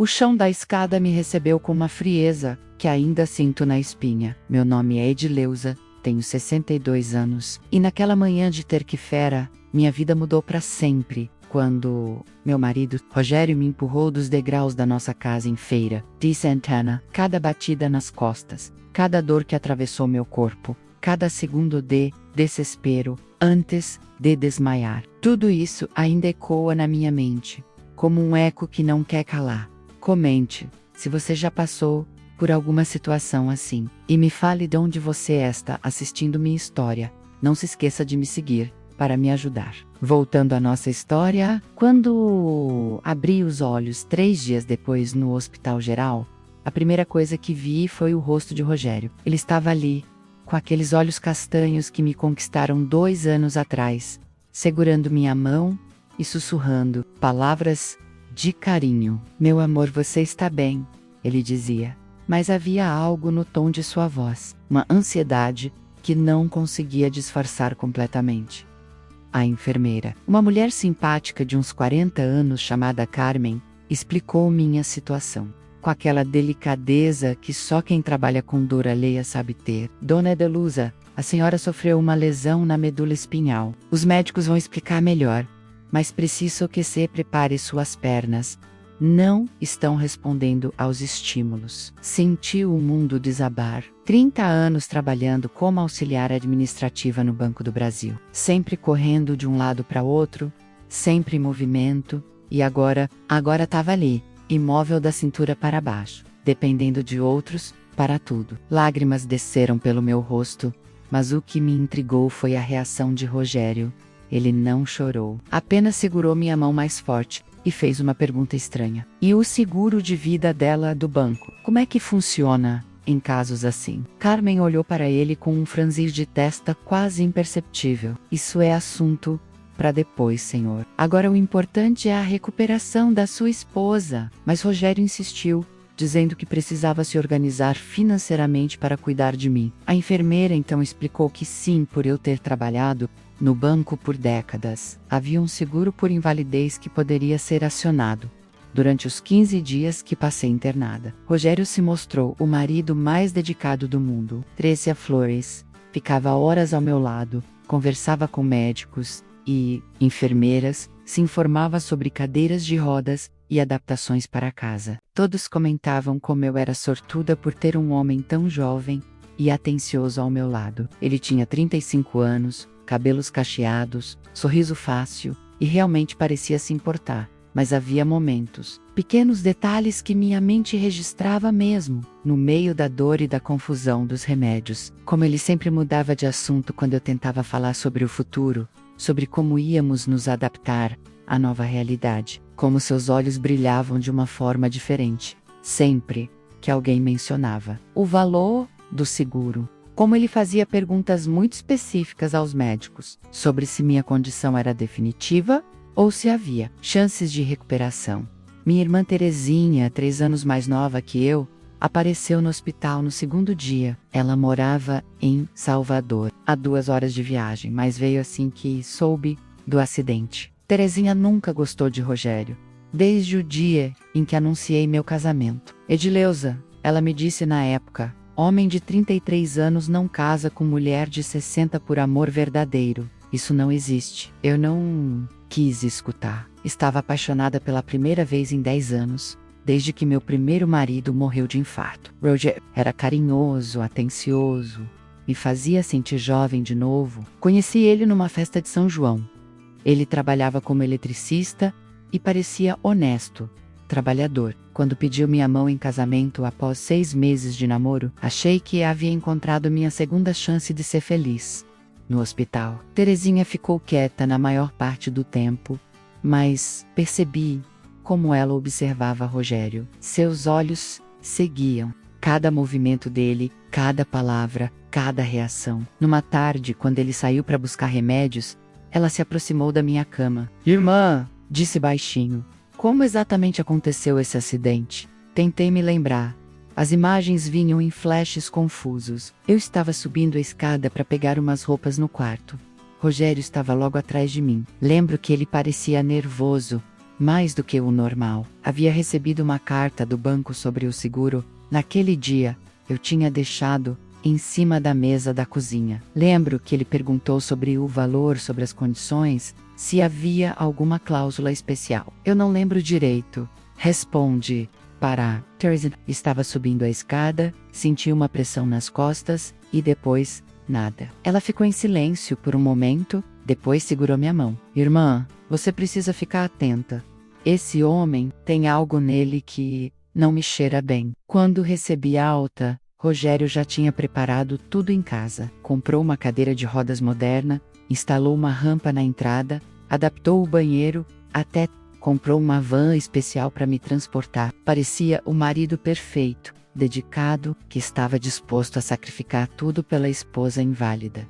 O chão da escada me recebeu com uma frieza que ainda sinto na espinha. Meu nome é Edileuza, tenho 62 anos. E naquela manhã de terça-feira, minha vida mudou para sempre, quando meu marido, Rogério, me empurrou dos degraus da nossa casa em Feira de Santana. Cada batida nas costas, cada dor que atravessou meu corpo, cada segundo de desespero antes de desmaiar. Tudo isso ainda ecoa na minha mente, como um eco que não quer calar. Comente se você já passou por alguma situação assim. E me fale de onde você está assistindo minha história. Não se esqueça de me seguir para me ajudar. Voltando à nossa história, quando abri os olhos 3 dias depois no Hospital Geral, a primeira coisa que vi foi o rosto de Rogério. Ele estava ali, com aqueles olhos castanhos que me conquistaram 2 anos atrás, segurando minha mão e sussurrando palavras de carinho. Meu amor, você está bem, ele dizia. Mas havia algo no tom de sua voz, uma ansiedade que não conseguia disfarçar completamente. A enfermeira, uma mulher simpática de uns 40 anos chamada Carmen, explicou minha situação, com aquela delicadeza que só quem trabalha com dor alheia sabe ter. Dona Edileuza, a senhora sofreu uma lesão na medula espinhal. Os médicos vão explicar melhor, mas preciso que se prepare suas pernas. Não estão respondendo aos estímulos. Sentiu o mundo desabar. 30 anos trabalhando como auxiliar administrativa no Banco do Brasil. Sempre correndo de um lado para outro, sempre em movimento, e agora estava ali, imóvel da cintura para baixo, dependendo de outros, para tudo. Lágrimas desceram pelo meu rosto, mas o que me intrigou foi a reação de Rogério. Ele não chorou, apenas segurou minha mão mais forte e fez uma pergunta estranha. E o seguro de vida dela do banco? Como é que funciona em casos assim? Carmen olhou para ele com um franzir de testa quase imperceptível. Isso é assunto para depois, senhor. Agora o importante é a recuperação da sua esposa. Mas Rogério insistiu, dizendo que precisava se organizar financeiramente para cuidar de mim. A enfermeira então explicou que sim, por eu ter trabalhado no banco por décadas, havia um seguro por invalidez que poderia ser acionado durante os 15 dias que passei internada. Rogério se mostrou o marido mais dedicado do mundo. Trécia Flores ficava horas ao meu lado, conversava com médicos e enfermeiras, se informava sobre cadeiras de rodas e adaptações para casa. Todos comentavam como eu era sortuda por ter um homem tão jovem e atencioso ao meu lado. Ele tinha 35 anos, cabelos cacheados, sorriso fácil, e realmente parecia se importar. Mas havia momentos, pequenos detalhes que minha mente registrava mesmo, no meio da dor e da confusão dos remédios. Como ele sempre mudava de assunto quando eu tentava falar sobre o futuro, sobre como íamos nos adaptar à nova realidade. Como seus olhos brilhavam de uma forma diferente, sempre que alguém mencionava o valor do seguro. Como ele fazia perguntas muito específicas aos médicos sobre se minha condição era definitiva ou se havia chances de recuperação. Minha irmã Terezinha, 3 anos mais nova que eu, apareceu no hospital no 2º dia. Ela morava em Salvador, a 2 horas de viagem, mas veio assim que soube do acidente. Terezinha nunca gostou de Rogério, desde o dia em que anunciei meu casamento. Edileuza, ela me disse na época, homem de 33 anos não casa com mulher de 60 por amor verdadeiro. Isso não existe. Eu não quis escutar. Estava apaixonada pela primeira vez em 10 anos, desde que meu primeiro marido morreu de infarto. Roger era carinhoso, atencioso, me fazia sentir jovem de novo. Conheci ele numa festa de São João. Ele trabalhava como eletricista e parecia honesto, trabalhador. Quando pediu minha mão em casamento após 6 meses de namoro, achei que havia encontrado minha segunda chance de ser feliz. No hospital, Terezinha ficou quieta na maior parte do tempo, mas percebi como ela observava Rogério. Seus olhos seguiam cada movimento dele, cada palavra, cada reação. Numa tarde, quando ele saiu para buscar remédios, ela se aproximou da minha cama. Irmã, disse baixinho, como exatamente aconteceu esse acidente? Tentei me lembrar. As imagens vinham em flashes confusos. Eu estava subindo a escada para pegar umas roupas no quarto. Rogério estava logo atrás de mim. Lembro que ele parecia nervoso, mais do que o normal. Havia recebido uma carta do banco sobre o seguro. Naquele dia, eu tinha deixado em cima da mesa da cozinha. Lembro que ele perguntou sobre o valor, sobre as condições, se havia alguma cláusula especial. Eu não lembro direito. Responde. Para Teresa. Estava subindo a escada, senti uma pressão nas costas e depois, nada. Ela ficou em silêncio por um momento, depois segurou minha mão. Irmã, você precisa ficar atenta. Esse homem tem algo nele que não me cheira bem. Quando recebi a alta, Rogério já tinha preparado tudo em casa. Comprou uma cadeira de rodas moderna, instalou uma rampa na entrada, adaptou o banheiro, até comprou uma van especial para me transportar. Parecia o marido perfeito, dedicado, que estava disposto a sacrificar tudo pela esposa inválida.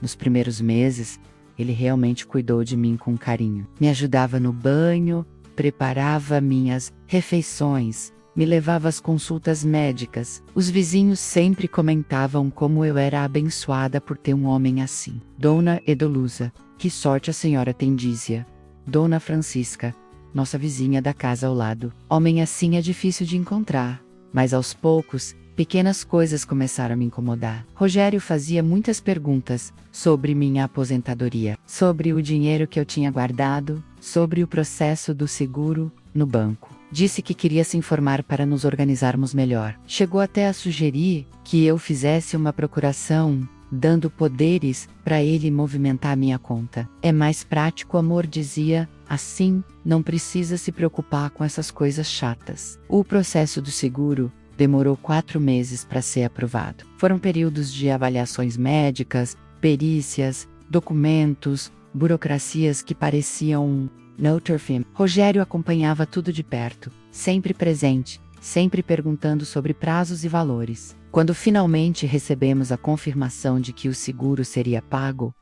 Nos primeiros meses, ele realmente cuidou de mim com carinho. Me ajudava no banho, preparava minhas refeições, me levava às consultas médicas. Os vizinhos sempre comentavam como eu era abençoada por ter um homem assim. Dona Edolusa, que sorte a senhora tem, dizia. Dona Francisca, nossa vizinha da casa ao lado. Homem assim é difícil de encontrar, mas aos poucos, pequenas coisas começaram a me incomodar. Rogério fazia muitas perguntas sobre minha aposentadoria, sobre o dinheiro que eu tinha guardado, sobre o processo do seguro no banco. Disse que queria se informar para nos organizarmos melhor. Chegou até a sugerir que eu fizesse uma procuração, dando poderes para ele movimentar minha conta. É mais prático, amor, dizia. Assim, não precisa se preocupar com essas coisas chatas. O processo do seguro demorou 4 meses para ser aprovado. Foram períodos de avaliações médicas, perícias, documentos, burocracias que pareciam Noturfim. Rogério acompanhava tudo de perto, sempre presente, sempre perguntando sobre prazos e valores. Quando finalmente recebemos a confirmação de que o seguro seria pago,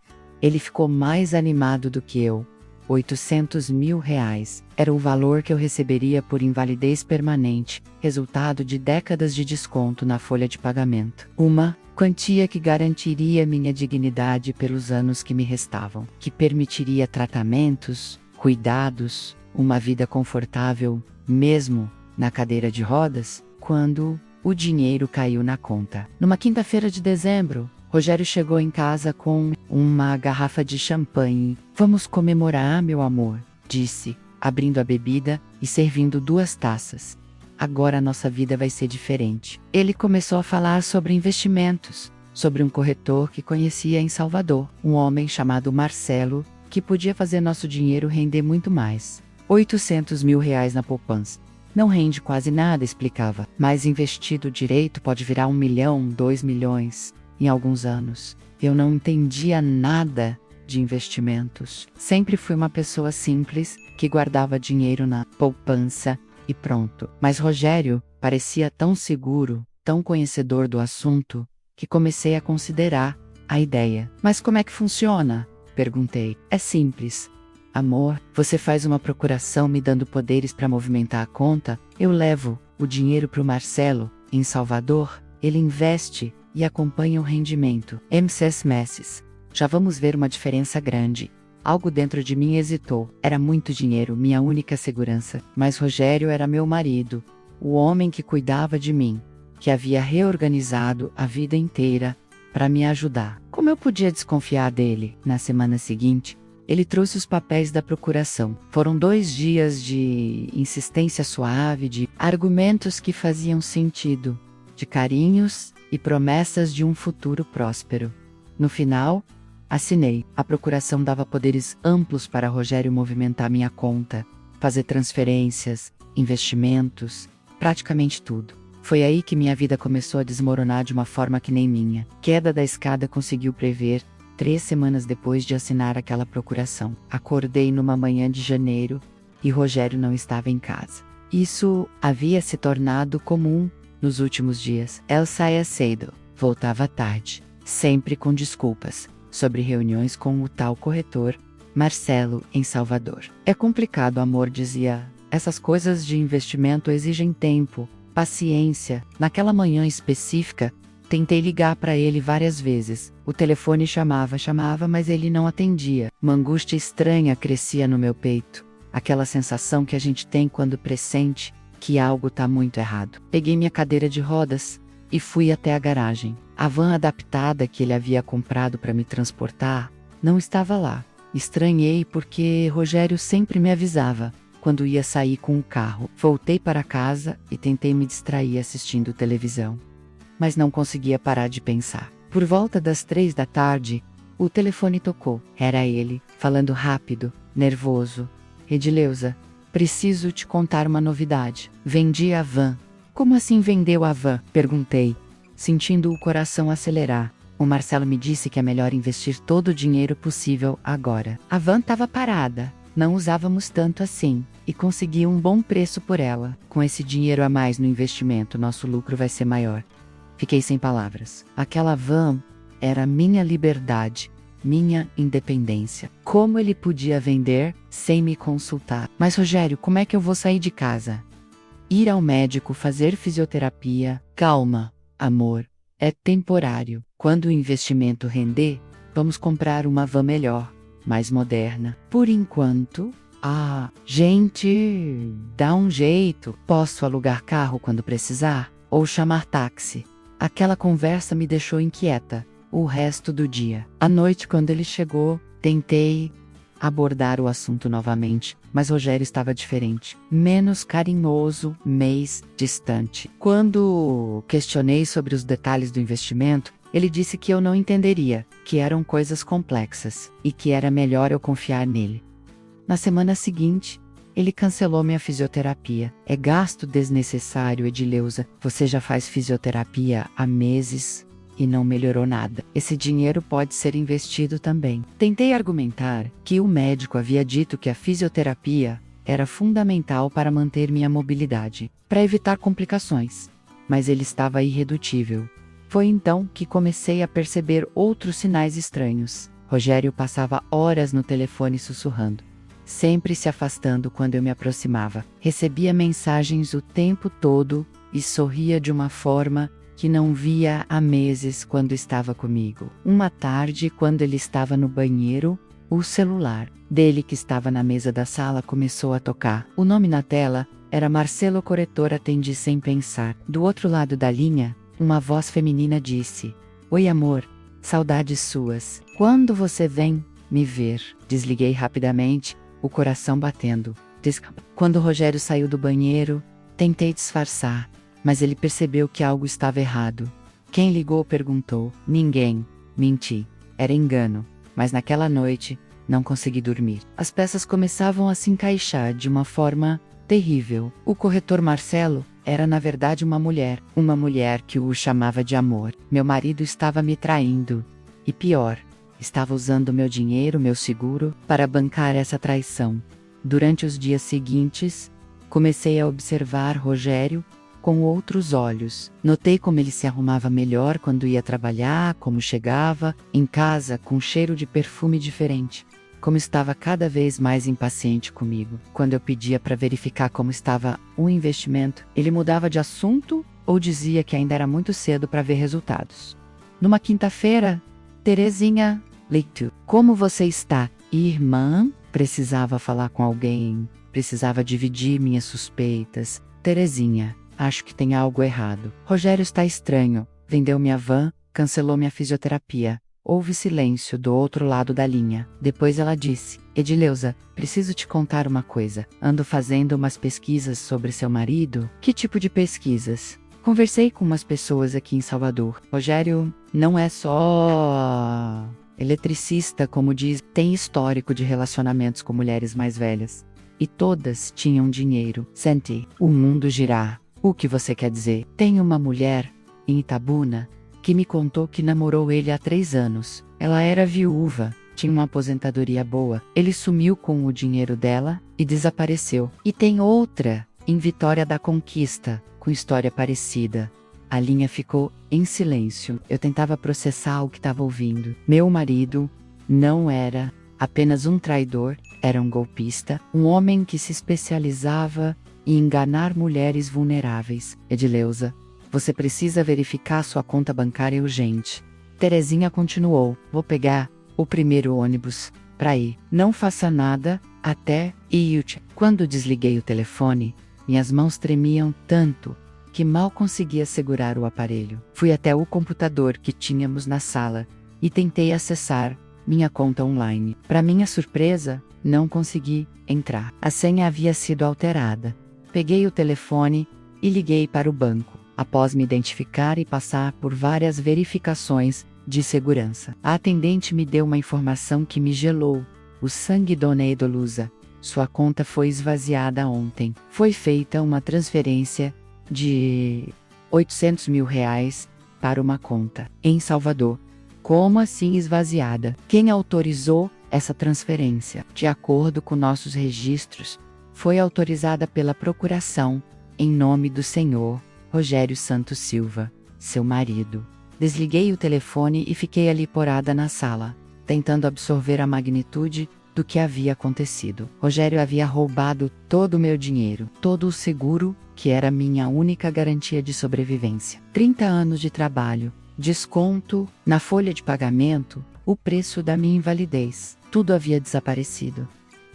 ele ficou mais animado do que eu. R$800 mil era o valor que eu receberia por invalidez permanente, resultado de décadas de desconto na folha de pagamento. Uma quantia que garantiria minha dignidade pelos anos que me restavam, que permitiria tratamentos, cuidados, uma vida confortável, mesmo na cadeira de rodas, quando o dinheiro caiu na conta. Numa quinta-feira de dezembro, Rogério chegou em casa com uma garrafa de champanhe. Vamos comemorar, meu amor, disse, abrindo a bebida e servindo 2 taças. Agora nossa vida vai ser diferente. Ele começou a falar sobre investimentos, sobre um corretor que conhecia em Salvador, um homem chamado Marcelo, que podia fazer nosso dinheiro render muito mais. R$800 mil na poupança. Não rende quase nada, explicava, mas investido direito pode virar 1 milhão, 2 milhões. Em alguns anos, eu não entendia nada de investimentos. Sempre fui uma pessoa simples, que guardava dinheiro na poupança e pronto. Mas Rogério parecia tão seguro, tão conhecedor do assunto, que comecei a considerar a ideia. Mas como é que funciona? Perguntei. É simples. Amor, você faz uma procuração me dando poderes para movimentar a conta, eu levo o dinheiro para o Marcelo, em Salvador, ele investe e acompanha o rendimento. MCS meses. Já vamos ver uma diferença grande. Algo dentro de mim hesitou. Era muito dinheiro, minha única segurança. Mas Rogério era meu marido, o homem que cuidava de mim, que havia reorganizado a vida inteira para me ajudar. Como eu podia desconfiar dele? Na semana seguinte, ele trouxe os papéis da procuração. Foram 2 dias de insistência suave, de argumentos que faziam sentido, de carinhos e promessas de um futuro próspero. No final, assinei. A procuração dava poderes amplos para Rogério movimentar minha conta, fazer transferências, investimentos, praticamente tudo. Foi aí que minha vida começou a desmoronar de uma forma que nem minha. Queda da escada conseguiu prever, 3 semanas depois de assinar aquela procuração. Acordei numa manhã de janeiro e Rogério não estava em casa. Isso havia se tornado comum nos últimos dias. Ele saía cedo, voltava tarde, sempre com desculpas, sobre reuniões com o tal corretor, Marcelo, em Salvador. É complicado, amor, dizia. Essas coisas de investimento exigem tempo, paciência. Naquela manhã específica, tentei ligar para ele várias vezes. O telefone chamava, mas ele não atendia. Uma angústia estranha crescia no meu peito. Aquela sensação que a gente tem quando pressente que algo tá muito errado. Peguei minha cadeira de rodas e fui até a garagem. A van adaptada que ele havia comprado para me transportar não estava lá. Estranhei porque Rogério sempre me avisava quando ia sair com o carro. Voltei para casa e tentei me distrair assistindo televisão, mas não conseguia parar de pensar. Por volta das 3 da tarde, o telefone tocou. Era ele, falando rápido, nervoso. Edileuza, preciso te contar uma novidade. Vendi a van. Como assim vendeu a van? Perguntei, sentindo o coração acelerar. O Marcelo me disse que é melhor investir todo o dinheiro possível agora. A van estava parada, não usávamos tanto assim, e consegui um bom preço por ela. Com esse dinheiro a mais no investimento, nosso lucro vai ser maior. Fiquei sem palavras. Aquela van era minha liberdade, minha independência. Como ele podia vender sem me consultar? Mas Rogério, como é que eu vou sair de casa? Ir ao médico, fazer fisioterapia? Calma, amor. É temporário. Quando o investimento render, vamos comprar uma van melhor, mais moderna. Por enquanto, gente, dá um jeito. Posso alugar carro quando precisar? Ou chamar táxi? Aquela conversa me deixou inquieta o resto do dia. À noite, quando ele chegou, tentei abordar o assunto novamente, mas Rogério estava diferente. Menos carinhoso, mais distante. Quando questionei sobre os detalhes do investimento, ele disse que eu não entenderia, que eram coisas complexas, e que era melhor eu confiar nele. Na semana seguinte, ele cancelou minha fisioterapia. É gasto desnecessário, Edileuza. Você já faz fisioterapia há meses e não melhorou nada. Esse dinheiro pode ser investido também. Tentei argumentar que o médico havia dito que a fisioterapia era fundamental para manter minha mobilidade, para evitar complicações, mas ele estava irredutível. Foi então que comecei a perceber outros sinais estranhos. Rogério passava horas no telefone sussurrando, sempre se afastando quando eu me aproximava. Recebia mensagens o tempo todo e sorria de uma forma que não via há meses quando estava comigo. Uma tarde, quando ele estava no banheiro, o celular dele que estava na mesa da sala começou a tocar. O nome na tela era Marcelo Corretor. Atendi sem pensar. Do outro lado da linha, uma voz feminina disse: "Oi, amor, saudades suas. Quando você vem me ver?" Desliguei rapidamente, o coração batendo. Quando Rogério saiu do banheiro, tentei disfarçar, mas ele percebeu que algo estava errado. "Quem ligou?" perguntou. "Ninguém." Menti. Era engano. Mas naquela noite, não consegui dormir. As peças começavam a se encaixar de uma forma terrível. O corretor Marcelo era na verdade uma mulher que o chamava de amor. Meu marido estava me traindo. E pior, estava usando meu dinheiro, meu seguro, para bancar essa traição. Durante os dias seguintes, comecei a observar Rogério com outros olhos. Notei como ele se arrumava melhor quando ia trabalhar, como chegava em casa com cheiro de perfume diferente. Como estava cada vez mais impaciente comigo. Quando eu pedia para verificar como estava o investimento, ele mudava de assunto ou dizia que ainda era muito cedo para ver resultados. Numa quinta-feira, Terezinha, Leito, como você está? Irmã, precisava falar com alguém, precisava dividir minhas suspeitas. Terezinha, acho que tem algo errado. Rogério está estranho. Vendeu minha van, cancelou minha fisioterapia. Houve silêncio do outro lado da linha. Depois ela disse: "Edileuza, preciso te contar uma coisa. Ando fazendo umas pesquisas sobre seu marido." "Que tipo de pesquisas?" "Conversei com umas pessoas aqui em Salvador. Rogério não é só eletricista, como diz, tem histórico de relacionamentos com mulheres mais velhas. E todas tinham dinheiro. Sente o mundo girar." "O que você quer dizer?" "Tem uma mulher em Itabuna que me contou que namorou ele há 3 anos. Ela era viúva, tinha uma aposentadoria boa. Ele sumiu com o dinheiro dela e desapareceu. E tem outra em Vitória da Conquista, com história parecida." A linha ficou em silêncio. Eu tentava processar o que estava ouvindo. Meu marido não era apenas um traidor, era um golpista, um homem que se especializava em enganar mulheres vulneráveis. "Edileuza, você precisa verificar sua conta bancária urgente." Terezinha continuou: "Vou pegar o primeiro ônibus pra ir. Não faça nada, até ir. Quando desliguei o telefone, minhas mãos tremiam tanto que mal conseguia segurar o aparelho. Fui até o computador que tínhamos na sala e tentei acessar minha conta online. Para minha surpresa, não consegui entrar. A senha havia sido alterada. Peguei o telefone e liguei para o banco. Após me identificar e passar por várias verificações de segurança, a atendente me deu uma informação que me gelou o sangue. Dona Edoluza, sua conta foi esvaziada ontem. Foi feita uma transferência de R$ 800 mil para uma conta em Salvador. Como assim esvaziada? Quem autorizou essa transferência? De acordo com nossos registros, foi autorizada pela procuração, em nome do senhor Rogério Santos Silva, seu marido. Desliguei o telefone e fiquei ali porada na sala, tentando absorver a magnitude do que havia acontecido. Rogério havia roubado todo o meu dinheiro, todo o seguro, que era minha única garantia de sobrevivência. 30 anos de trabalho, desconto na folha de pagamento, o preço da minha invalidez. Tudo havia desaparecido.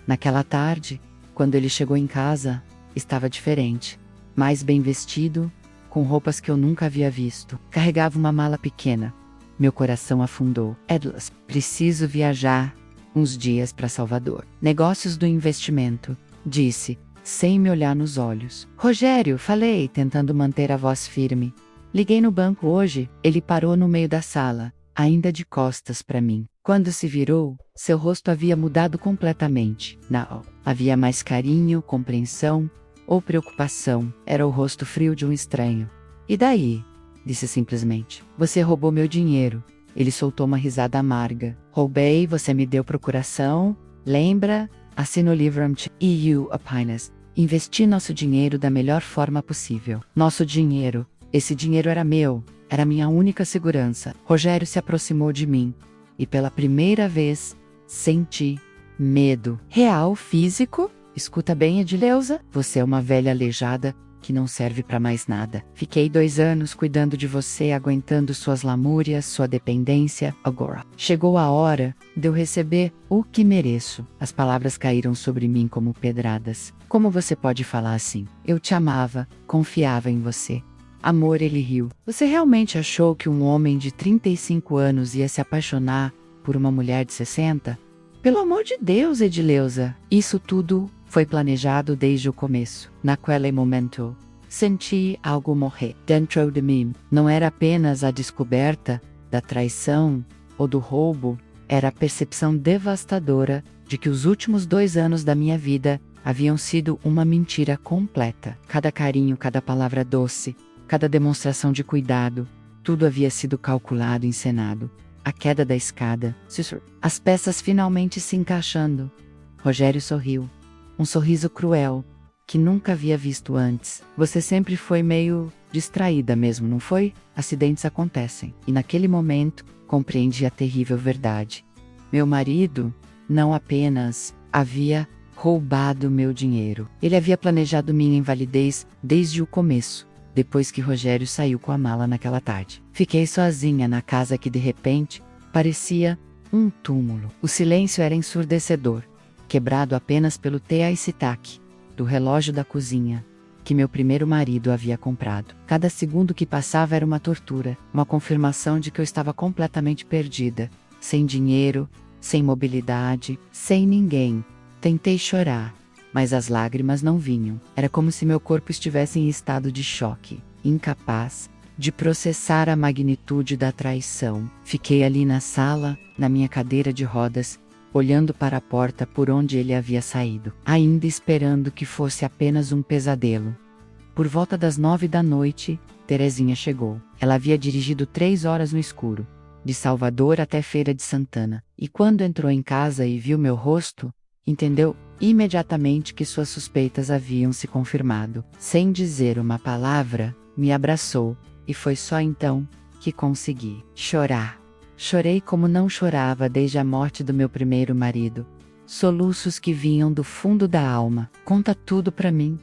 Naquela tarde, quando ele chegou em casa, estava diferente. Mais bem vestido, com roupas que eu nunca havia visto. Carregava uma mala pequena. Meu coração afundou. Edlas, preciso viajar uns dias para Salvador. Negócios do investimento, disse, sem me olhar nos olhos. Rogério, falei, tentando manter a voz firme. Liguei no banco hoje. Ele parou no meio da sala, ainda de costas para mim. Quando se virou, seu rosto havia mudado completamente. Não havia mais carinho, compreensão ou preocupação. Era o rosto frio de um estranho. E daí? Disse simplesmente. Você roubou meu dinheiro. Ele soltou uma risada amarga. Roubei, você me deu procuração. Lembra? Assina o livro EU apenas. Investi nosso dinheiro da melhor forma possível. Nosso dinheiro. Esse dinheiro era meu. Era minha única segurança. Rogério se aproximou de mim. E pela primeira vez, senti medo. Real, físico? Escuta bem, Edileuza. Você é uma velha aleijada que não serve para mais nada. Fiquei 2 anos cuidando de você, aguentando suas lamúrias, sua dependência. Agora, chegou a hora de eu receber o que mereço. As palavras caíram sobre mim como pedradas. Como você pode falar assim? Eu te amava, confiava em você. Amor, ele riu. Você realmente achou que um homem de 35 anos ia se apaixonar por uma mulher de 60? Pelo amor de Deus, Edileuza. Isso tudo foi planejado desde o começo. Naquele momento, senti algo morrer dentro de mim. Não era apenas a descoberta da traição ou do roubo, era a percepção devastadora de que os últimos 2 anos da minha vida haviam sido uma mentira completa. Cada carinho, cada palavra doce, cada demonstração de cuidado, tudo havia sido calculado e encenado. A queda da escada, as peças finalmente se encaixando. Rogério sorriu. Um sorriso cruel, que nunca havia visto antes. Você sempre foi meio distraída mesmo, não foi? Acidentes acontecem. E naquele momento, compreendi a terrível verdade. Meu marido não apenas havia roubado meu dinheiro. Ele havia planejado minha invalidez desde o começo, depois que Rogério saiu com a mala naquela tarde. Fiquei sozinha na casa que de repente parecia um túmulo. O silêncio era ensurdecedor, quebrado apenas pelo tic-tac do relógio da cozinha, que meu primeiro marido havia comprado. Cada segundo que passava era uma tortura, uma confirmação de que eu estava completamente perdida, sem dinheiro, sem mobilidade, sem ninguém. Tentei chorar, mas as lágrimas não vinham. Era como se meu corpo estivesse em estado de choque, incapaz de processar a magnitude da traição. Fiquei ali na sala, na minha cadeira de rodas, olhando para a porta por onde ele havia saído, ainda esperando que fosse apenas um pesadelo. Por volta das 9 da noite, Terezinha chegou. Ela havia dirigido 3 horas no escuro, de Salvador até Feira de Santana, e quando entrou em casa e viu meu rosto, entendeu imediatamente que suas suspeitas haviam se confirmado. Sem dizer uma palavra, me abraçou, e foi só então que consegui chorar. Chorei como não chorava desde a morte do meu primeiro marido. Soluços que vinham do fundo da alma. Conta tudo pra mim,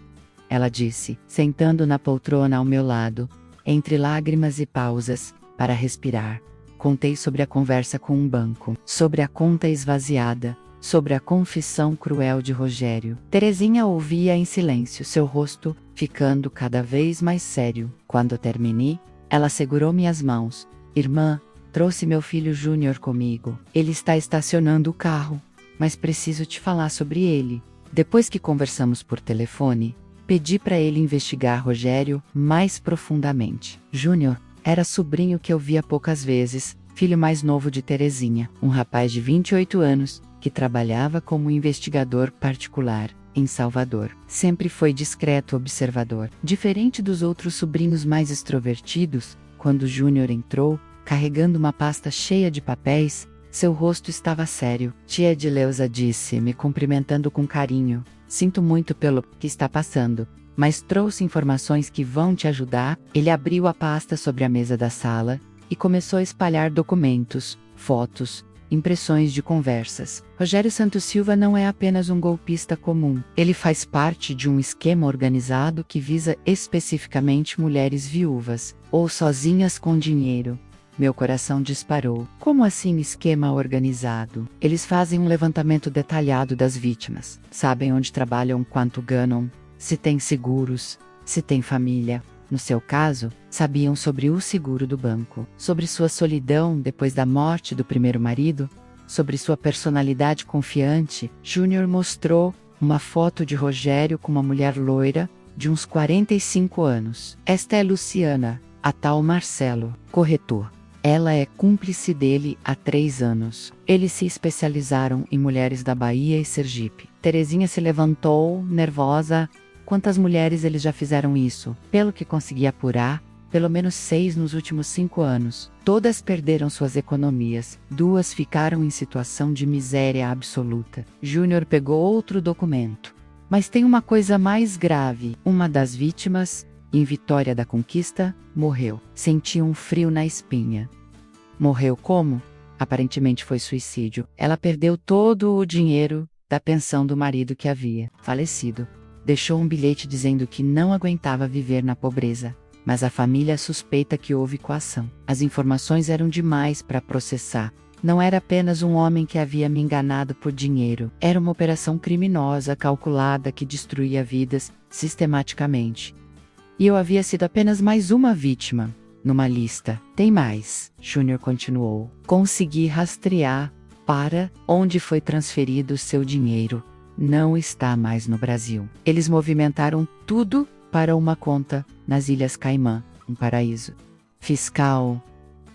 ela disse, sentando na poltrona ao meu lado, entre lágrimas e pausas, para respirar. Contei sobre a conversa com um banco, sobre a conta esvaziada, sobre a confissão cruel de Rogério. Terezinha ouvia em silêncio, seu rosto ficando cada vez mais sério. Quando terminei, ela segurou minhas mãos. Irmã, trouxe meu filho Júnior comigo. Ele está estacionando o carro, mas preciso te falar sobre ele. Depois que conversamos por telefone, pedi para ele investigar Rogério mais profundamente. Júnior era sobrinho que eu via poucas vezes, filho mais novo de Terezinha, um rapaz de 28 anos, que trabalhava como investigador particular em Salvador. Sempre foi discreto observador. Diferente dos outros sobrinhos mais extrovertidos, quando Júnior entrou, carregando uma pasta cheia de papéis, seu rosto estava sério. Tia Edileuza disse, me cumprimentando com carinho. Sinto muito pelo que está passando, mas trouxe informações que vão te ajudar. Ele abriu a pasta sobre a mesa da sala e começou a espalhar documentos, fotos, impressões de conversas. Rogério Santos Silva não é apenas um golpista comum. Ele faz parte de um esquema organizado que visa especificamente mulheres viúvas ou sozinhas com dinheiro. Meu coração disparou. Como assim esquema organizado? Eles fazem um levantamento detalhado das vítimas. Sabem onde trabalham, quanto ganham, se têm seguros, se têm família. No seu caso, sabiam sobre o seguro do banco, sobre sua solidão depois da morte do primeiro marido, sobre sua personalidade confiante. Júnior mostrou uma foto de Rogério com uma mulher loira, de uns 45 anos. Esta é Luciana, a tal Marcelo, corretor. Ela é cúmplice dele há 3 anos. Eles se especializaram em mulheres da Bahia e Sergipe. Terezinha se levantou, nervosa. Quantas mulheres eles já fizeram isso? Pelo que consegui apurar, pelo menos 6 nos últimos 5 anos. Todas perderam suas economias. 2 ficaram em situação de miséria absoluta. Júnior pegou outro documento. Mas tem uma coisa mais grave. Uma das vítimas, em Vitória da Conquista, morreu. Senti um frio na espinha. Morreu como? Aparentemente foi suicídio. Ela perdeu todo o dinheiro da pensão do marido que havia falecido. Deixou um bilhete dizendo que não aguentava viver na pobreza, mas a família suspeita que houve coação. As informações eram demais para processar. Não era apenas um homem que havia me enganado por dinheiro. Era uma operação criminosa, calculada, que destruía vidas sistematicamente. E eu havia sido apenas mais uma vítima numa lista. Tem mais, Júnior continuou. Consegui rastrear para onde foi transferido seu dinheiro. Não está mais no Brasil. Eles movimentaram tudo para uma conta nas Ilhas Caimã, um paraíso fiscal.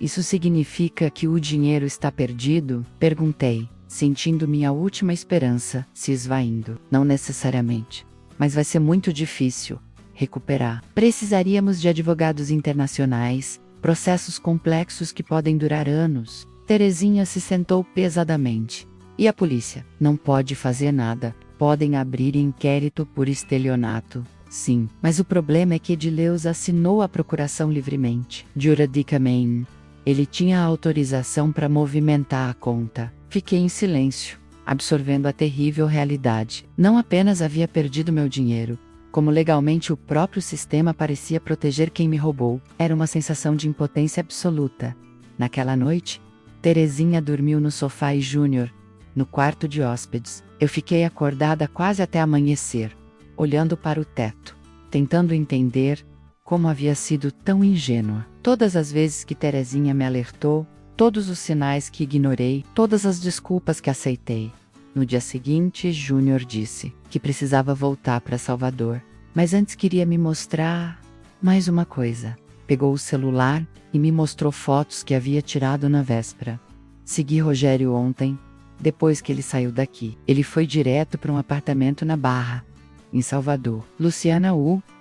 Isso significa que o dinheiro está perdido? Perguntei, sentindo minha última esperança se esvaindo. Não necessariamente, mas vai ser muito difícil recuperar. Precisaríamos de advogados internacionais, processos complexos que podem durar anos. Terezinha se sentou pesadamente. E a polícia? Não pode fazer nada. Podem abrir inquérito por estelionato. Sim, mas o problema é que Edileuza assinou a procuração livremente. Juridicamente, ele tinha autorização para movimentar a conta. Fiquei em silêncio, absorvendo a terrível realidade. Não apenas havia perdido meu dinheiro, como legalmente o próprio sistema parecia proteger quem me roubou. Era uma sensação de impotência absoluta. Naquela noite, Terezinha dormiu no sofá e Júnior no quarto de hóspedes. Eu fiquei acordada quase até amanhecer, olhando para o teto, tentando entender como havia sido tão ingênua. Todas as vezes que Terezinha me alertou, todos os sinais que ignorei, todas as desculpas que aceitei. No dia seguinte, Júnior disse que precisava voltar para Salvador, mas antes queria me mostrar mais uma coisa. Pegou o celular e me mostrou fotos que havia tirado na véspera. Segui Rogério ontem, depois que ele saiu daqui. Ele foi direto para um apartamento na Barra, em Salvador. Luciana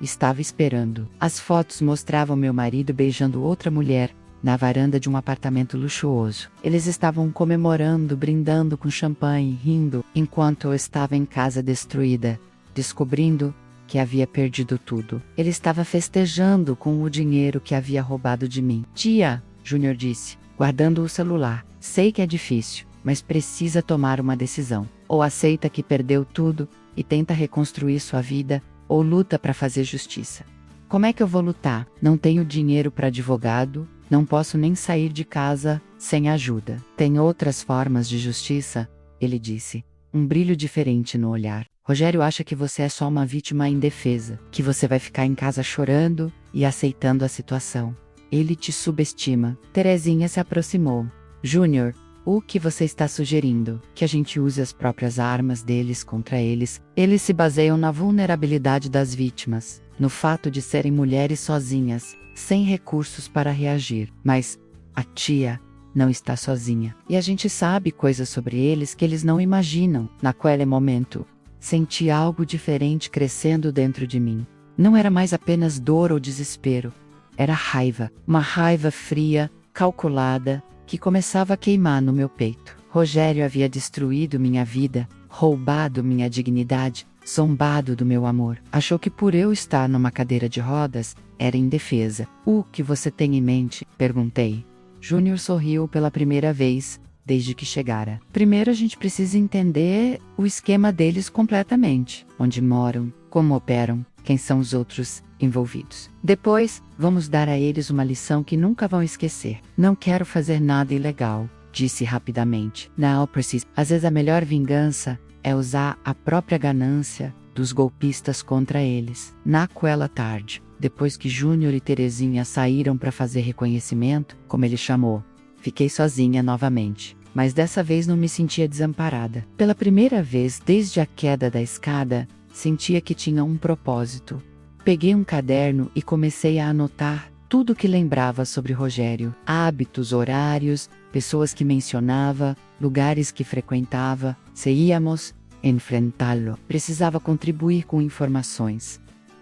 estava esperando. As fotos mostravam meu marido beijando outra mulher na varanda de um apartamento luxuoso. Eles estavam comemorando, brindando com champanhe, rindo, enquanto eu estava em casa destruída, descobrindo que havia perdido tudo. Ele estava festejando com o dinheiro que havia roubado de mim. Tia, Júnior disse, guardando o celular, sei que é difícil, mas precisa tomar uma decisão. Ou aceita que perdeu tudo e tenta reconstruir sua vida, ou luta para fazer justiça. Como é que eu vou lutar? Não tenho dinheiro para advogado, não posso nem sair de casa sem ajuda. Tem outras formas de justiça, ele disse. um brilho diferente no olhar. Rogério acha que você é só uma vítima indefesa, que você vai ficar em casa chorando e aceitando a situação. Ele te subestima. Terezinha se aproximou. Júnior, o que você está sugerindo? Que a gente use as próprias armas deles contra eles? Eles se baseiam na vulnerabilidade das vítimas, no fato de serem mulheres sozinhas, sem recursos para reagir. Mas a tia não está sozinha. E a gente sabe coisas sobre eles que eles não imaginam. Naquele momento, senti algo diferente crescendo dentro de mim. Não era mais apenas dor ou desespero. Era raiva. Uma raiva fria, calculada, que começava a queimar no meu peito. Rogério havia destruído minha vida, roubado minha dignidade, zombado do meu amor. Achou que por eu estar numa cadeira de rodas, era indefesa. O que você tem em mente? Perguntei. Júnior sorriu pela primeira vez, desde que chegara. Primeiro a gente precisa entender o esquema deles completamente. Onde moram, como operam, quem são os outros envolvidos. Depois, vamos dar a eles uma lição que nunca vão esquecer. Não quero fazer nada ilegal, disse rapidamente. Não precisa. Às vezes a melhor vingança é usar a própria ganância dos golpistas contra eles. Naquela tarde, depois que Júnior e Terezinha saíram para fazer reconhecimento, como ele chamou, fiquei sozinha novamente. Mas dessa vez não me sentia desamparada. Pela primeira vez desde a queda da escada, sentia que tinha um propósito. Peguei um caderno e comecei a anotar tudo o que lembrava sobre Rogério. Hábitos, horários, pessoas que mencionava, lugares que frequentava. Se íamos enfrentá-lo. Precisava contribuir com informações.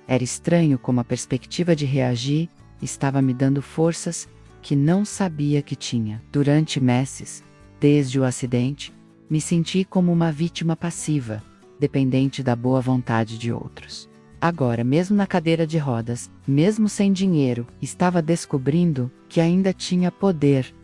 Era estranho como a perspectiva de reagir estava me dando forças que não sabia que tinha. Durante meses, desde o acidente, me senti como uma vítima passiva, dependente da boa vontade de outros. Agora, mesmo na cadeira de rodas, mesmo sem dinheiro, estava descobrindo que ainda tinha poder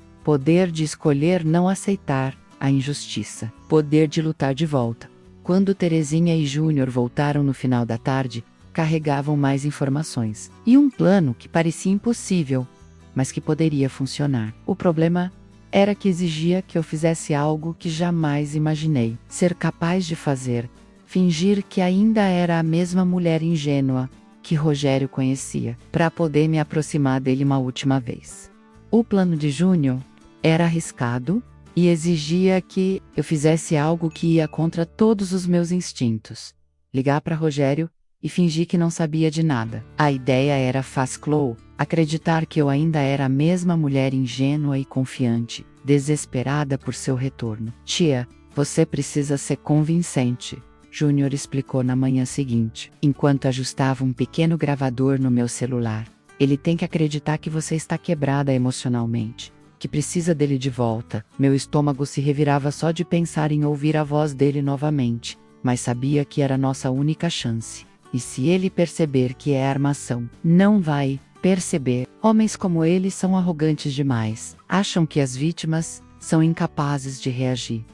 de escolher não aceitar a injustiça, poder de lutar de volta. Quando Terezinha e Júnior voltaram no final da tarde, carregavam mais informações e um plano que parecia impossível, mas que poderia funcionar. O problema era que exigia que eu fizesse algo que jamais imaginei ser capaz de fazer. Fingir que ainda era a mesma mulher ingênua que Rogério conhecia, para poder me aproximar dele uma última vez. O plano de Júnior era arriscado e exigia que eu fizesse algo que ia contra todos os meus instintos. Ligar para Rogério e fingir que não sabia de nada. A ideia era faz-clou, acreditar que eu ainda era a mesma mulher ingênua e confiante, desesperada por seu retorno. Tia, você precisa ser convincente, Júnior explicou na manhã seguinte, enquanto ajustava um pequeno gravador no meu celular. Ele tem que acreditar que você está quebrada emocionalmente, que precisa dele de volta. Meu estômago se revirava só de pensar em ouvir a voz dele novamente, mas sabia que era nossa única chance. E se ele perceber que é armação, não vai perceber. Homens como ele são arrogantes demais. Acham que as vítimas são incapazes de reagir.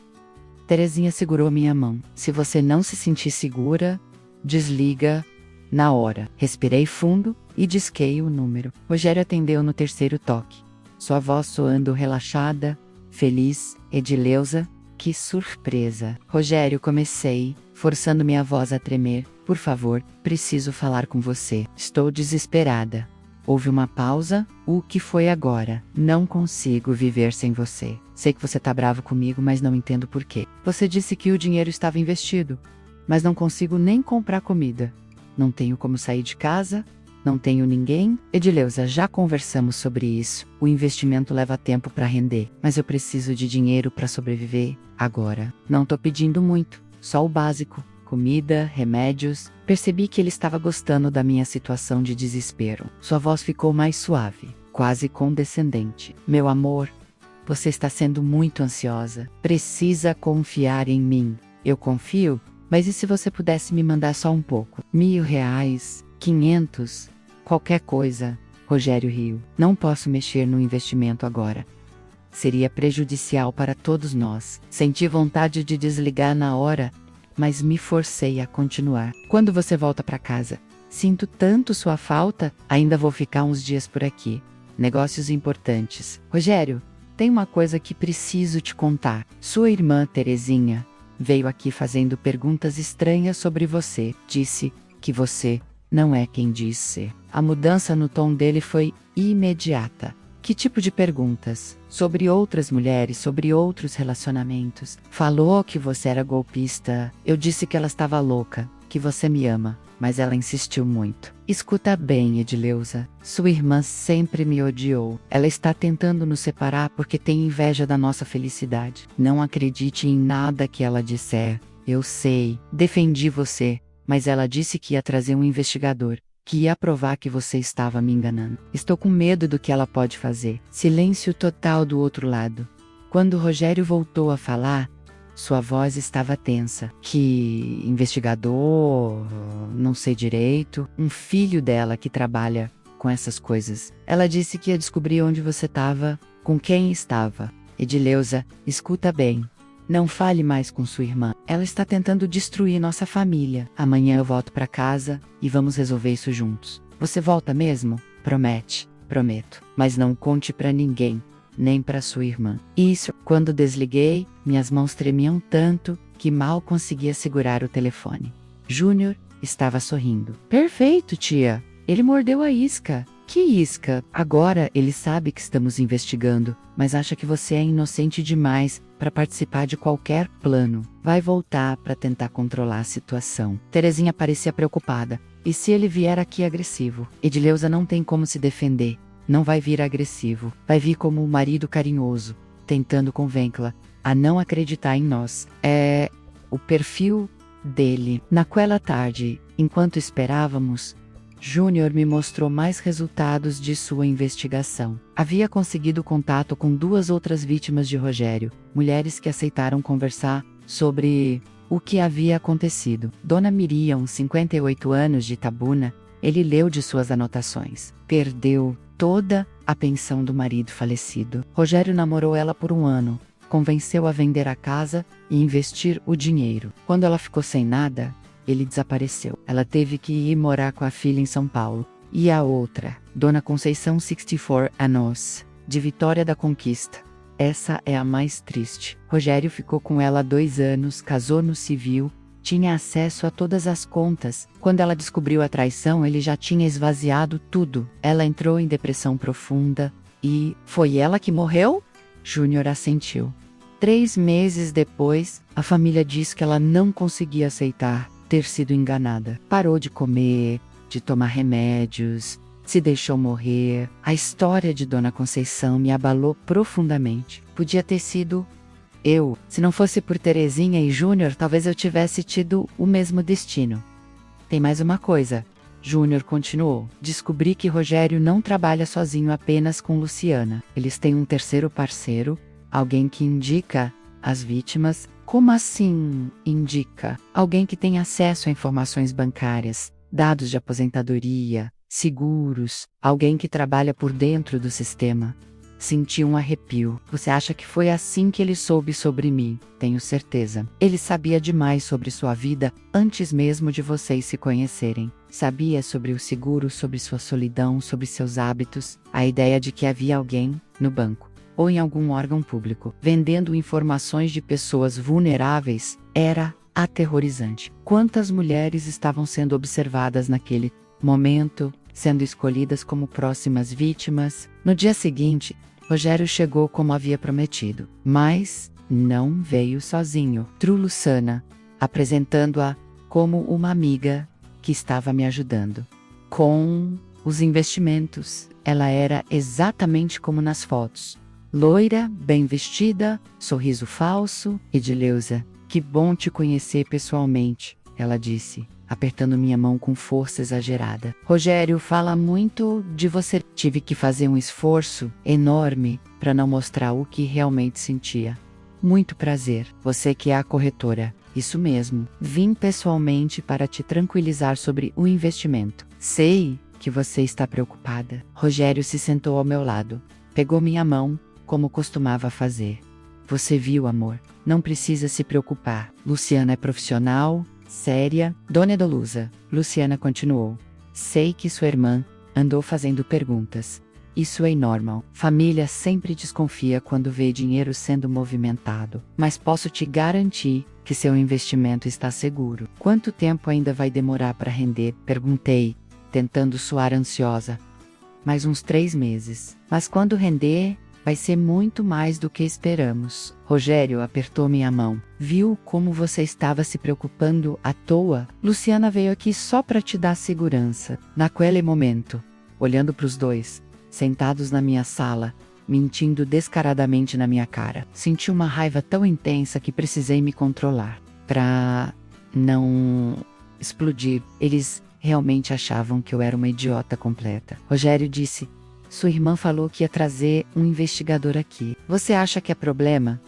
Terezinha segurou minha mão. Se você não se sentir segura, desliga na hora. Respirei fundo e disquei o número. Rogério atendeu no terceiro toque. Sua voz soando relaxada, feliz. Edileuza, que surpresa. Rogério, comecei, forçando minha voz a tremer. Por favor, preciso falar com você. Estou desesperada. Houve uma pausa. O que foi agora? Não consigo viver sem você. Sei que você tá bravo comigo, mas não entendo por quê. Você disse que o dinheiro estava investido, mas não consigo nem comprar comida. Não tenho como sair de casa, não tenho ninguém. Edileuza, já conversamos sobre isso. O investimento leva tempo para render, mas eu preciso de dinheiro para sobreviver agora. Não tô pedindo muito, só o básico. Comida, remédios. Percebi que ele estava gostando da minha situação de desespero. Sua voz ficou mais suave, quase condescendente. Meu amor, você está sendo muito ansiosa. Precisa confiar em mim. Eu confio, mas e se você pudesse me mandar só um pouco? R$ 1.000, 500, qualquer coisa. Rogério riu. Não posso mexer no investimento agora. Seria prejudicial para todos nós. Senti vontade de desligar na hora, mas me forcei a continuar. Quando você volta para casa? Sinto tanto sua falta, ainda vou ficar uns dias por aqui. Negócios importantes. Rogério, tem uma coisa que preciso te contar. Sua irmã Terezinha veio aqui fazendo perguntas estranhas sobre você. Disse que você não é quem diz ser. A mudança no tom dele foi imediata. Que tipo de perguntas? Sobre outras mulheres, sobre outros relacionamentos. Falou que você era golpista. Eu disse que ela estava louca, que você me ama, mas ela insistiu muito. Escuta bem, Edileuza. Sua irmã sempre me odiou. Ela está tentando nos separar porque tem inveja da nossa felicidade. Não acredite em nada que ela disser. Eu sei. Defendi você, mas ela disse que ia trazer um investigador, que ia provar que você estava me enganando. Estou com medo do que ela pode fazer. Silêncio total do outro lado. Quando Rogério voltou a falar, sua voz estava tensa. Que investigador, não sei direito, um filho dela que trabalha com essas coisas. Ela disse que ia descobrir onde você estava, com quem estava. Edileuza, escuta bem. Não fale mais com sua irmã. Ela está tentando destruir nossa família. Amanhã eu volto para casa e vamos resolver isso juntos. Você volta mesmo? Promete. Prometo. Mas não conte para ninguém, nem para sua irmã. Isso. Quando desliguei, minhas mãos tremiam tanto que mal conseguia segurar o telefone. Júnior estava sorrindo. Perfeito, tia. Ele mordeu a isca. Que isca? Agora ele sabe que estamos investigando, mas acha que você é inocente demais para participar de qualquer plano. Vai voltar para tentar controlar a situação. Terezinha parecia preocupada. E se ele vier aqui agressivo? Edileuza não tem como se defender. Não vai vir agressivo. Vai vir como um marido carinhoso, tentando convencê-la a não acreditar em nós. É o perfil dele. Naquela tarde, enquanto esperávamos, Júnior me mostrou mais resultados de sua investigação. Havia conseguido contato com 2 outras vítimas de Rogério, mulheres que aceitaram conversar sobre o que havia acontecido. Dona Miriam, 58 anos, de Itabuna, ele leu de suas anotações. Perdeu toda a pensão do marido falecido. Rogério namorou ela por 1 ano, convenceu a vender a casa e investir o dinheiro. Quando ela ficou sem nada, ele desapareceu. Ela teve que ir morar com a filha em São Paulo. E a outra, Dona Conceição, 64 anos, de Vitória da Conquista. Essa é a mais triste. Rogério ficou com ela 2 anos, casou no civil, tinha acesso a todas as contas. Quando ela descobriu a traição, ele já tinha esvaziado tudo. Ela entrou em depressão profunda e... Foi ela que morreu? Júnior assentiu. 3 meses depois, a família disse que ela não conseguia aceitar ter sido enganada. Parou de comer, de tomar remédios, se deixou morrer. A história de Dona Conceição me abalou profundamente. Podia ter sido eu. Se não fosse por Terezinha e Júnior, talvez eu tivesse tido o mesmo destino. Tem mais uma coisa, Júnior continuou. Descobri que Rogério não trabalha sozinho apenas com Luciana. Eles têm um terceiro parceiro, alguém que indica as vítimas. Como assim indica? Alguém que tem acesso a informações bancárias, dados de aposentadoria, seguros, alguém que trabalha por dentro do sistema. Senti um arrepio. Você acha que foi assim que ele soube sobre mim? Tenho certeza. Ele sabia demais sobre sua vida antes mesmo de vocês se conhecerem. Sabia sobre o seguro, sobre sua solidão, sobre seus hábitos, a ideia de que havia alguém no banco ou em algum órgão público, vendendo informações de pessoas vulneráveis, era aterrorizante. Quantas mulheres estavam sendo observadas naquele momento, sendo escolhidas como próximas vítimas? No dia seguinte, Rogério chegou como havia prometido, mas não veio sozinho. Luciana, apresentando-a como uma amiga que estava me ajudando. Com os investimentos, ela era exatamente como nas fotos. Loira, bem vestida, sorriso falso. Edileuza, que bom te conhecer pessoalmente, ela disse, apertando minha mão com força exagerada. Rogério fala muito de você. Tive que fazer um esforço enorme para não mostrar o que realmente sentia. Muito prazer, você que é a corretora. Isso mesmo, vim pessoalmente para te tranquilizar sobre o investimento. Sei que você está preocupada. Rogério se sentou ao meu lado, pegou minha mão, como costumava fazer. Você viu, amor? Não precisa se preocupar. Luciana é profissional, séria. Dona Edoluza, Luciana continuou. Sei que sua irmã andou fazendo perguntas. Isso é normal. Família sempre desconfia quando vê dinheiro sendo movimentado. Mas posso te garantir que seu investimento está seguro. Quanto tempo ainda vai demorar para render? Perguntei, tentando soar ansiosa. Mais uns 3 meses. Mas quando render, vai ser muito mais do que esperamos. Rogério apertou minha mão. Viu como você estava se preocupando à toa? Luciana veio aqui só para te dar segurança. Naquele momento, olhando para os dois, sentados na minha sala, mentindo descaradamente na minha cara. Senti uma raiva tão intensa que precisei me controlar. Pra não explodir. Eles realmente achavam que eu era uma idiota completa. Rogério disse: sua irmã falou que ia trazer um investigador aqui. Você acha que é problema?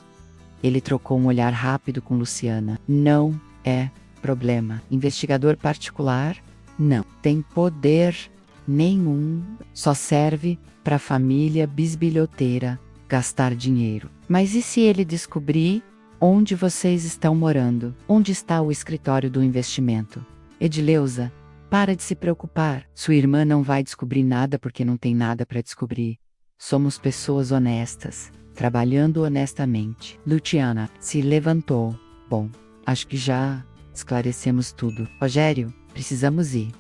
Ele trocou um olhar rápido com Luciana. Não é problema. Investigador particular? Não. Tem poder nenhum. Só serve para a família bisbilhoteira gastar dinheiro. Mas e se ele descobrir onde vocês estão morando? Onde está o escritório do investimento? Edileuza, para de se preocupar. Sua irmã não vai descobrir nada porque não tem nada para descobrir. Somos pessoas honestas, trabalhando honestamente. Luciana se levantou. Bom, acho que já esclarecemos tudo. Rogério, precisamos ir.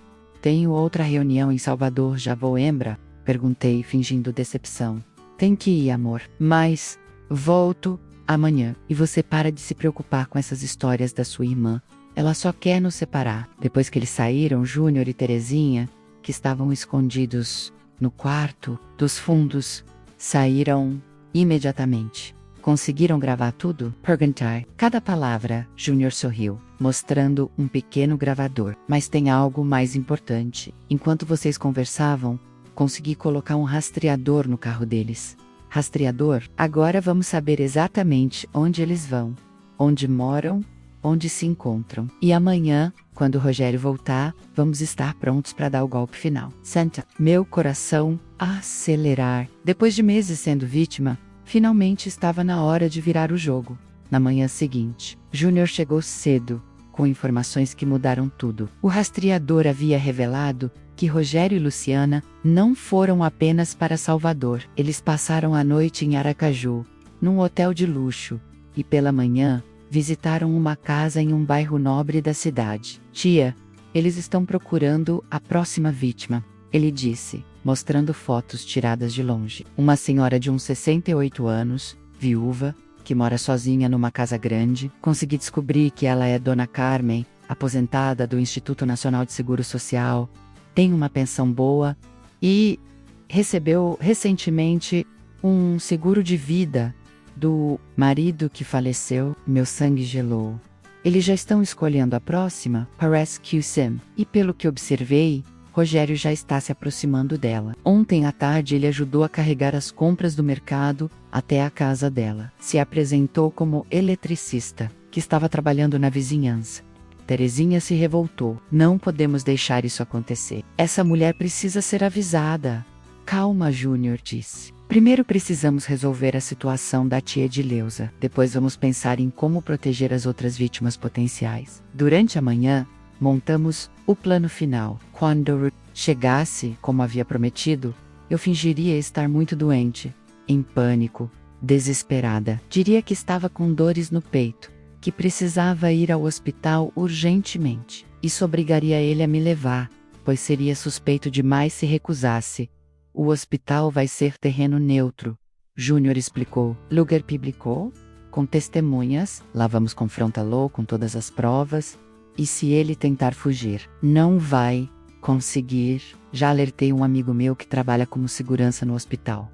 Tenho outra reunião em Salvador, já vou, Embra? Perguntei, fingindo decepção. Tem que ir, amor. Mas volto amanhã. E você para de se preocupar com essas histórias da sua irmã. Ela só quer nos separar. Depois que eles saíram, Júnior e Terezinha, que estavam escondidos no quarto dos fundos, saíram imediatamente. Conseguiram gravar tudo? Perguntai. Cada palavra, Júnior sorriu, mostrando um pequeno gravador. Mas tem algo mais importante. Enquanto vocês conversavam, consegui colocar um rastreador no carro deles. Rastreador? Agora vamos saber exatamente onde eles vão, onde moram, onde se encontram. E amanhã, quando o Rogério voltar, vamos estar prontos para dar o golpe final. Santa, meu coração acelerar. Depois de meses sendo vítima, finalmente estava na hora de virar o jogo. Na manhã seguinte, Júnior chegou cedo, com informações que mudaram tudo. O rastreador havia revelado que Rogério e Luciana não foram apenas para Salvador. Eles passaram a noite em Aracaju, num hotel de luxo, e pela manhã, visitaram uma casa em um bairro nobre da cidade. Tia, eles estão procurando a próxima vítima, ele disse, mostrando fotos tiradas de longe. Uma senhora de uns 68 anos, viúva, que mora sozinha numa casa grande. Consegui descobrir que ela é Dona Carmen, aposentada do Instituto Nacional de Seguro Social, tem uma pensão boa e recebeu recentemente um seguro de vida do marido que faleceu. Meu sangue gelou. Eles já estão escolhendo a próxima, parece que o Sim. E pelo que observei, Rogério já está se aproximando dela. Ontem à tarde ele ajudou a carregar as compras do mercado até a casa dela. Se apresentou como eletricista, que estava trabalhando na vizinhança. Terezinha se revoltou. Não podemos deixar isso acontecer. Essa mulher precisa ser avisada. Calma, Júnior disse. Primeiro precisamos resolver a situação da tia Edileuza. Depois vamos pensar em como proteger as outras vítimas potenciais. Durante a manhã, montamos o plano final. Quando chegasse, como havia prometido, eu fingiria estar muito doente, em pânico, desesperada. Diria que estava com dores no peito, que precisava ir ao hospital urgentemente. Isso obrigaria ele a me levar, pois seria suspeito demais se recusasse. O hospital vai ser terreno neutro, Júnior explicou. Lugar público? Com testemunhas, lá vamos confrontá-lo com todas as provas. E se ele tentar fugir? Não vai conseguir. Já alertei um amigo meu que trabalha como segurança no hospital.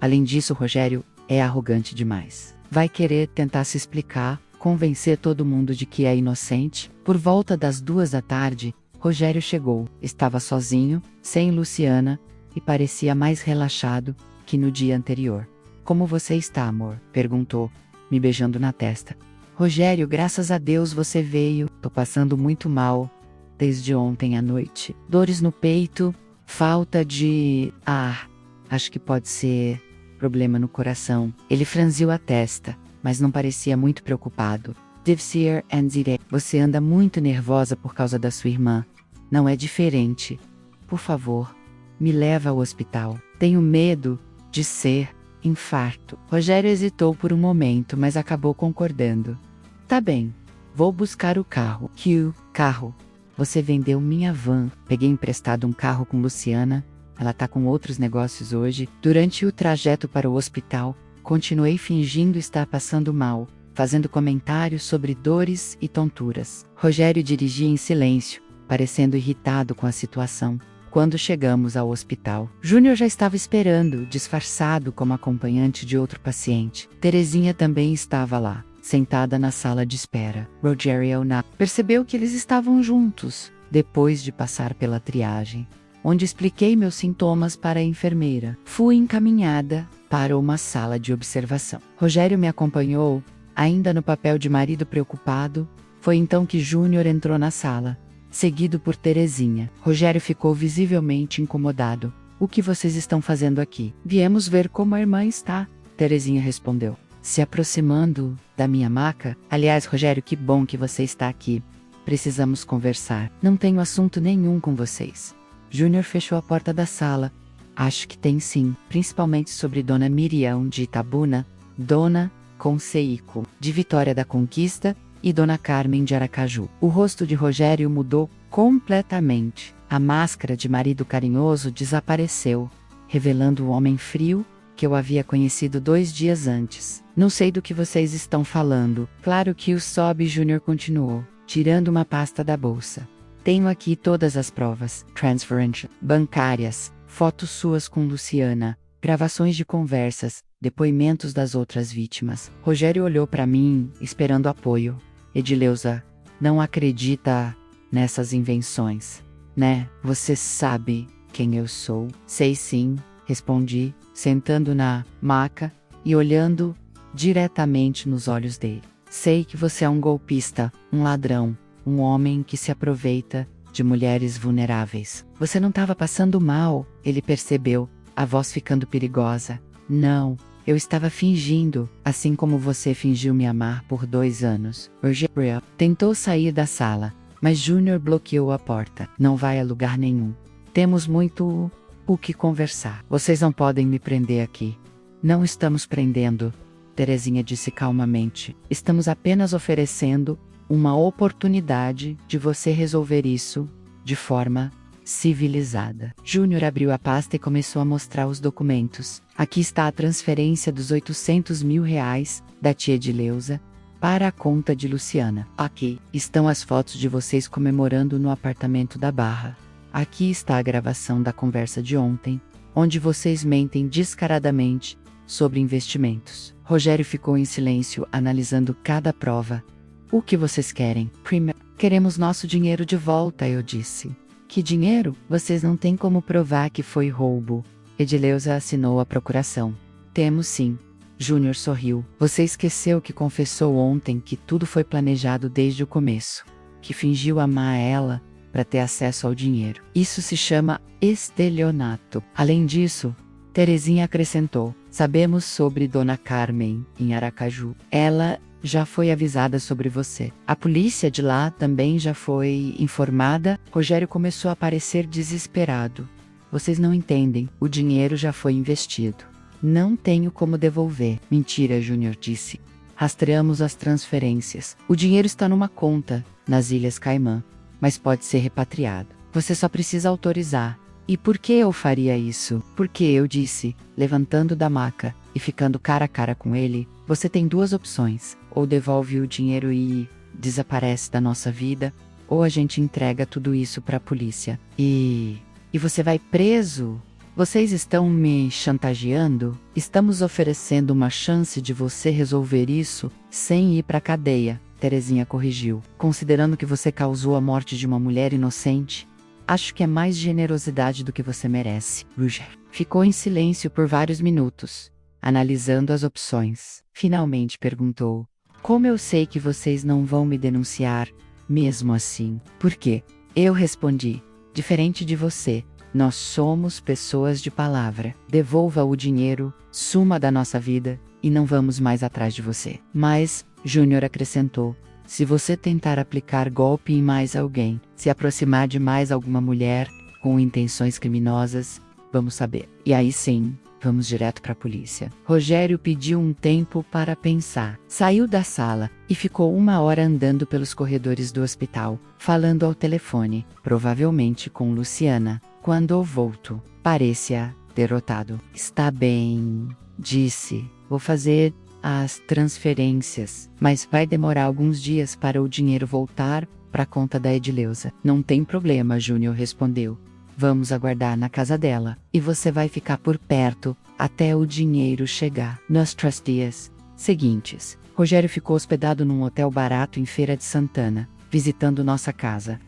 Além disso, Rogério é arrogante demais. Vai querer tentar se explicar, convencer todo mundo de que é inocente. Por volta das 14h, Rogério chegou. Estava sozinho, sem Luciana, e parecia mais relaxado que no dia anterior. Como você está, amor? Perguntou, me beijando na testa. Rogério, graças a Deus você veio. Tô passando muito mal desde ontem à noite. Dores no peito, falta de ar. Acho que pode ser problema no coração. Ele franziu a testa, mas não parecia muito preocupado. Deve ser ansiedade. Você anda muito nervosa por causa da sua irmã. Não é diferente. Por favor, me leva ao hospital. Tenho medo de ser infarto. Rogério hesitou por um momento, mas acabou concordando. Tá bem, Vou buscar o carro. Que carro? Você vendeu minha van. Peguei emprestado um carro com Luciana. Ela tá com outros negócios hoje. Durante o trajeto para o hospital, continuei fingindo estar passando mal, fazendo comentários sobre dores e tonturas. Rogério dirigia em silêncio, parecendo irritado com a situação. Quando chegamos ao hospital, Júnior já estava esperando, disfarçado como acompanhante de outro paciente. Terezinha também estava lá, sentada na sala de espera. Rogério percebeu que eles estavam juntos, depois de passar pela triagem, onde expliquei meus sintomas para a enfermeira. Fui encaminhada para uma sala de observação. Rogério me acompanhou, ainda no papel de marido preocupado. Foi então que Júnior entrou na sala, seguido por Terezinha. Rogério ficou visivelmente incomodado. O que vocês estão fazendo aqui? Viemos ver como a irmã está, Terezinha respondeu, se aproximando da minha maca. Aliás, Rogério, que bom que você está aqui. Precisamos conversar. Não tenho assunto nenhum com vocês. Júnior fechou a porta da sala. Acho que tem sim, principalmente sobre Dona Miriam de Itabuna, Dona Conceico de Vitória da Conquista e Dona Carmen de Aracaju. O rosto de Rogério mudou completamente. A máscara de marido carinhoso desapareceu, revelando o homem frio que eu havia conhecido 2 dias antes. Não sei do que vocês estão falando. Claro que o Sob Júnior continuou, tirando uma pasta da bolsa. Tenho aqui todas as provas, transferências bancárias, fotos suas com Luciana, gravações de conversas, depoimentos das outras vítimas. Rogério olhou para mim, esperando apoio. Edileuza, não acredita nessas invenções, né? Você sabe quem eu sou? Sei sim, respondi, sentando na maca e olhando diretamente nos olhos dele. Sei que você é um golpista, um ladrão, um homem que se aproveita de mulheres vulneráveis. Você não estava passando mal, ele percebeu, a voz ficando perigosa. Não, eu estava fingindo, assim como você fingiu me amar por 2 anos. Rogério tentou sair da sala, mas Júnior bloqueou a porta. Não vai a lugar nenhum. Temos muito o que conversar. Vocês não podem me prender aqui. Não estamos prendendo, Terezinha disse calmamente. Estamos apenas oferecendo uma oportunidade de você resolver isso de forma civilizada. Júnior abriu a pasta e começou a mostrar os documentos. Aqui está a transferência dos 800 mil reais da tia Edileuza para a conta de Luciana. Aqui estão as fotos de vocês comemorando no apartamento da Barra. Aqui está a gravação da conversa de ontem, onde vocês mentem descaradamente sobre investimentos. Rogério ficou em silêncio, analisando cada prova. O que vocês querem? Primeiro, queremos nosso dinheiro de volta, eu disse. Que dinheiro? Vocês não têm como provar que foi roubo. Edileuza assinou a procuração. Temos sim. Júnior sorriu. Você esqueceu que confessou ontem que tudo foi planejado desde o começo. Que fingiu amar ela para ter acesso ao dinheiro. Isso se chama estelionato. Além disso, Terezinha acrescentou, sabemos sobre Dona Carmen, em Aracaju. Ela já foi avisada sobre você. A polícia de lá também já foi informada. Rogério começou a parecer desesperado. Vocês não entendem, o dinheiro já foi investido. Não tenho como devolver. Mentira, Júnior disse. Rastreamos as transferências. O dinheiro está numa conta, nas Ilhas Caimã, mas pode ser repatriado. Você só precisa autorizar. E por que eu faria isso? Porque eu disse, levantando da maca e ficando cara a cara com ele, você tem 2 opções. Ou devolve o dinheiro e desaparece da nossa vida, ou a gente entrega tudo isso para a polícia. E você vai preso? Vocês estão me chantageando? Estamos oferecendo uma chance de você resolver isso sem ir para a cadeia, Terezinha corrigiu. Considerando que você causou a morte de uma mulher inocente, acho que é mais generosidade do que você merece. Roger ficou em silêncio por vários minutos, analisando as opções. Finalmente perguntou, como eu sei que vocês não vão me denunciar, mesmo assim? Por quê? Eu respondi, diferente de você, nós somos pessoas de palavra. Devolva o dinheiro, suma da nossa vida, e não vamos mais atrás de você. Mas, Júnior acrescentou, se você tentar aplicar golpe em mais alguém, se aproximar de mais alguma mulher, com intenções criminosas, vamos saber. E aí sim, Vamos direto para a polícia. Rogério pediu um tempo para pensar. Saiu da sala e ficou 1 hora andando pelos corredores do hospital, falando ao telefone, provavelmente com Luciana. Quando voltou, parecia derrotado. Está bem, disse. Vou fazer as transferências, mas vai demorar alguns dias para o dinheiro voltar para a conta da Edileuza. Não tem problema, Júnior respondeu. Vamos aguardar na casa dela, e você vai ficar por perto até o dinheiro chegar. Nos 3 dias seguintes, Rogério ficou hospedado num hotel barato em Feira de Santana, visitando nossa casa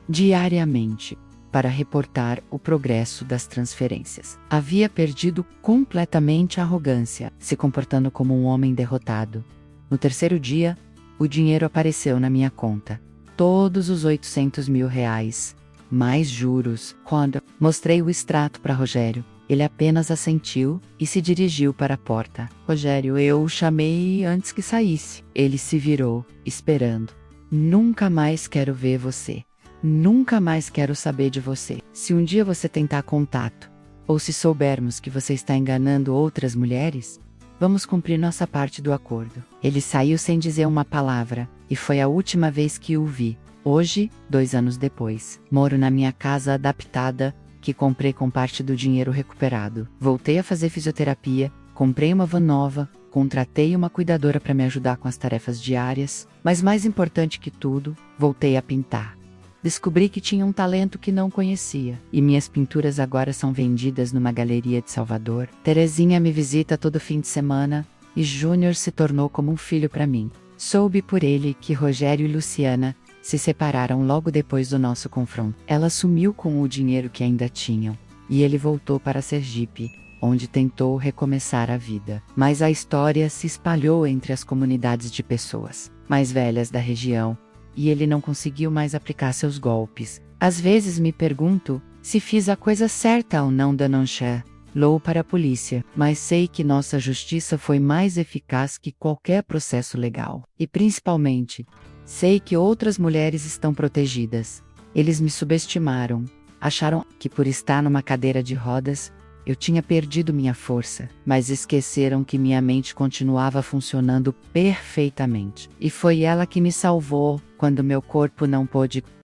diariamente para reportar o progresso das transferências. Havia perdido completamente a arrogância, se comportando como um homem derrotado. No 3º dia, o dinheiro apareceu na minha conta. Todos os 800 mil reais. Mais juros. Quando mostrei o extrato para Rogério, ele apenas assentiu e se dirigiu para a porta. Rogério, eu o chamei antes que saísse. Ele se virou, esperando. Nunca mais quero ver você. Nunca mais quero saber de você. Se um dia você tentar contato, ou se soubermos que você está enganando outras mulheres, vamos cumprir nossa parte do acordo. Ele saiu sem dizer uma palavra, e foi a última vez que o vi. Hoje, 2 anos depois, moro na minha casa adaptada, que comprei com parte do dinheiro recuperado. Voltei a fazer fisioterapia, comprei uma van nova, contratei uma cuidadora para me ajudar com as tarefas diárias, mas mais importante que tudo, voltei a pintar. Descobri que tinha um talento que não conhecia, e minhas pinturas agora são vendidas numa galeria de Salvador. Terezinha me visita todo fim de semana, e Júnior se tornou como um filho para mim. Soube por ele que Rogério e Luciana se separaram logo depois do nosso confronto. Ela sumiu com o dinheiro que ainda tinham, e ele voltou para Sergipe, onde tentou recomeçar a vida. Mas a história se espalhou entre as comunidades de pessoas mais velhas da região, e ele não conseguiu mais aplicar seus golpes. Às vezes me pergunto se fiz a coisa certa ao não denunciar Lou para a polícia, mas sei que nossa justiça foi mais eficaz que qualquer processo legal. E principalmente, sei que outras mulheres estão protegidas. Eles me subestimaram. Acharam que por estar numa cadeira de rodas, eu tinha perdido minha força, mas esqueceram que minha mente continuava funcionando perfeitamente. E foi ela que me salvou quando meu corpo não pôde